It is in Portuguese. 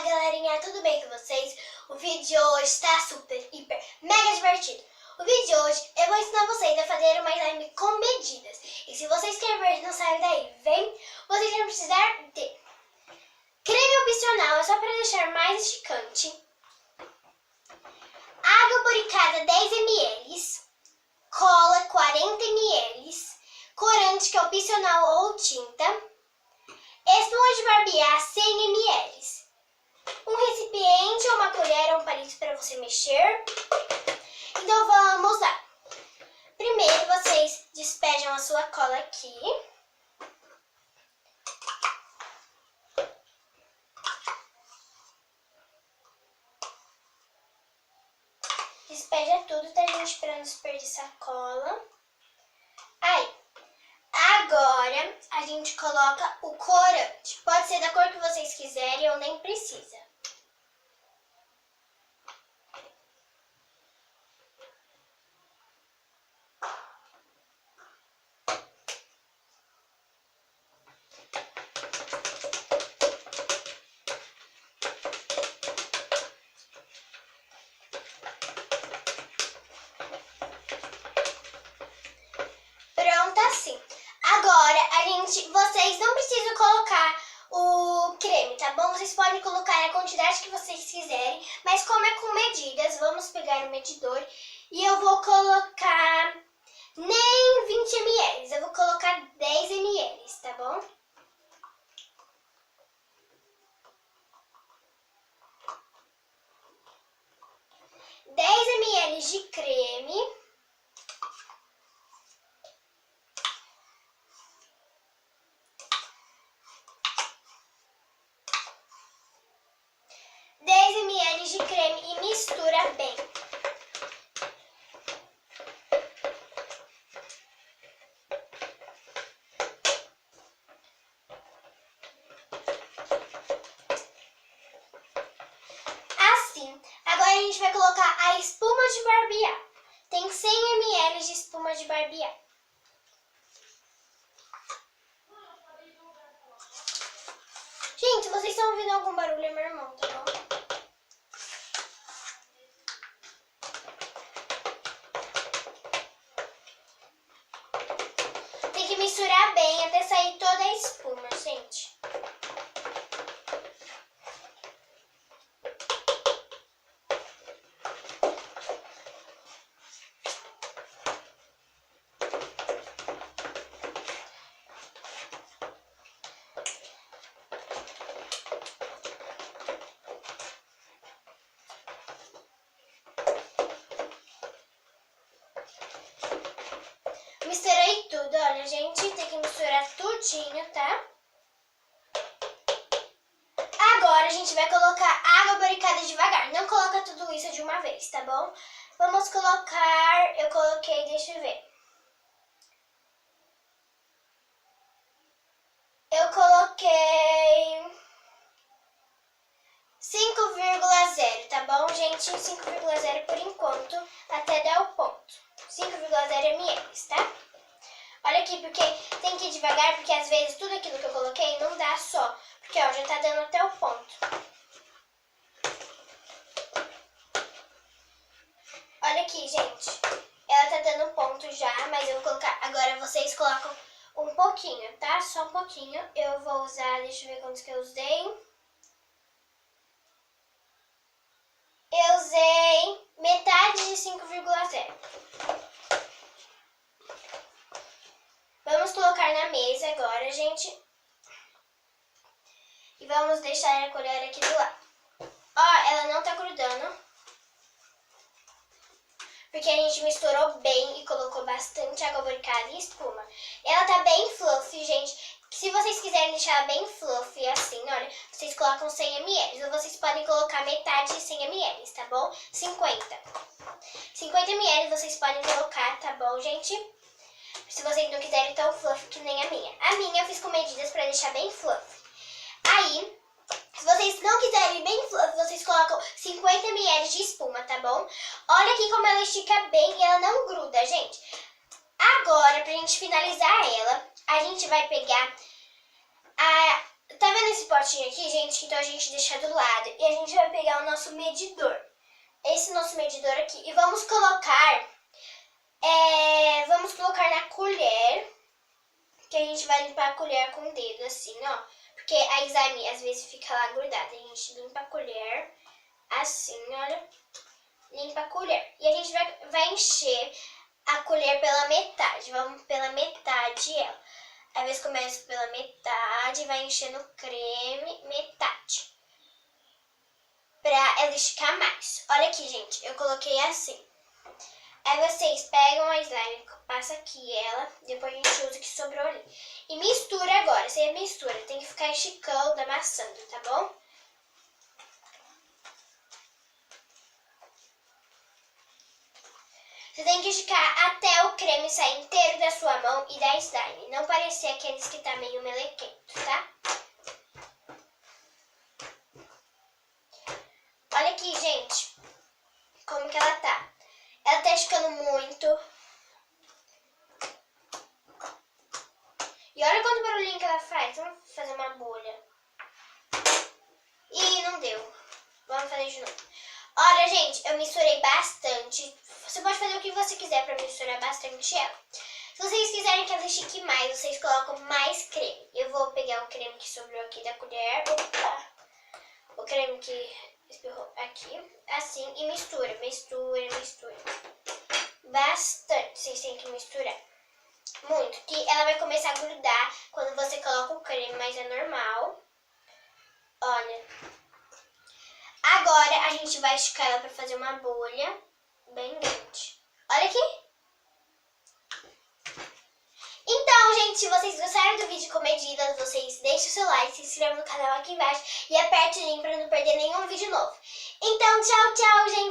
galerinha, tudo bem com vocês? O vídeo de hoje está super, hiper, mega divertido. O vídeo de hoje eu vou ensinar vocês a fazer uma slime com medidas. E se vocês querem ver, não saem daí, vem. Vocês vão precisar de creme opcional, é só para deixar mais esticante. Água boricada 10 ml, cola 40 ml, corante que é opcional ou tinta, espuma de barbear 100 ml, um recipiente ou uma colher ou um palito para você mexer. Então vamos lá. Primeiro vocês despejam a sua cola aqui. Despeja tudo, tá, gente? Pra não desperdiçar cola. Aí, agora a gente coloca o corante. Pode ser da cor que vocês quiserem ou nem precisa. Pronto, assim. Agora, vocês não precisam colocar o creme, tá bom? Vocês podem colocar a quantidade que vocês quiserem, mas como é com medidas, vamos pegar o medidor e eu vou colocar nem 20 ml, eu vou colocar 10 ml, tá bom? ml de creme. ml de creme e mistura bem. Assim, agora a gente vai colocar a espuma de barbear. Tem 100 ml de espuma de barbear. Gente, vocês estão ouvindo algum barulho, é meu irmão, tá bom? Tem que misturar bem até sair toda a espuma, gente. Misturei tudo, olha, gente, tem que misturar tudinho, tá? Agora a gente vai colocar água boricada devagar, não coloca tudo isso de uma vez, tá bom? Vamos colocar, eu coloquei, deixa eu ver. Eu coloquei 5,0, tá bom, gente? 5,0 por enquanto, até dar o ponto. 5,0 ml, tá? Olha aqui, porque tem que ir devagar, porque às vezes tudo aquilo que eu coloquei não dá só. Porque, ó, já tá dando até o ponto. Olha aqui, gente. Ela tá dando ponto já, mas eu vou colocar... Agora vocês colocam um pouquinho, tá? Só um pouquinho. Eu vou usar... Deixa eu ver quantos que eu usei. Eu usei metade de 5,0. Vamos colocar na mesa agora, gente. E vamos deixar a colher aqui do lado. Ó, ela não tá grudando. Porque a gente misturou bem e colocou bastante água boricada e espuma. Ela tá bem fluffy, gente. Se vocês quiserem deixar ela bem fluffy assim, olha, vocês colocam 100 ml. Ou vocês podem colocar metade de 100 ml, tá bom? 50 ml vocês podem colocar, tá bom, gente? Se vocês não quiserem tão fluffy que nem a minha. A minha eu fiz com medidas pra deixar bem fluffy. Aí, se vocês não quiserem bem fluffy, vocês colocam 50 ml de espuma, tá bom? Olha aqui como ela estica bem e ela não gruda, gente. Agora, pra gente finalizar ela, a gente vai pegar a Tá vendo esse potinho aqui, gente? Então a gente deixa do lado e a gente vai pegar o nosso medidor. Esse nosso medidor aqui. E vamos colocar na colher, que a gente vai limpar a colher com o dedo, assim, ó. Porque a slime às vezes fica lá grudada. A gente limpa a colher, assim, olha. Limpa a colher. E a gente vai encher a colher pela metade. Vamos pela metade ela. Às vezes começa pela metade e vai enchendo o creme metade. Pra ela esticar mais. Olha aqui, gente. Eu coloquei assim. Aí vocês pegam a slime, passa aqui ela, depois a gente usa o que sobrou ali. E mistura agora, você mistura, tem que ficar esticando, amassando, tá bom? Você tem que esticar até o creme sair inteiro da sua mão e da slime, não parecer aqueles que tá meio melequento, tá? Olha aqui, gente, como que ela tá. Ela tá esticando muito. E olha quanto barulhinho que ela faz. Vamos fazer uma bolha. Ih, não deu. Vamos fazer de novo. Olha, gente, eu misturei bastante. Você pode fazer o que você quiser pra misturar bastante ela. Se vocês quiserem que ela estique mais, vocês colocam mais creme. Eu vou pegar o creme que sobrou aqui da colher. Opa! O creme que espirrou aqui. Assim, e mistura, mistura, mistura. Bastante, vocês têm que misturar. Muito, que ela vai começar a grudar quando você coloca o creme, mas é normal. Olha. Agora a gente vai esticar ela pra fazer uma bolha bem grande. Olha aqui. Então, gente, se vocês gostaram do vídeo com medidas, vocês deixem o seu like, se inscrevam no canal aqui embaixo e aperte o sininho pra não perder nenhum vídeo novo. Então, tchau, tchau, gente!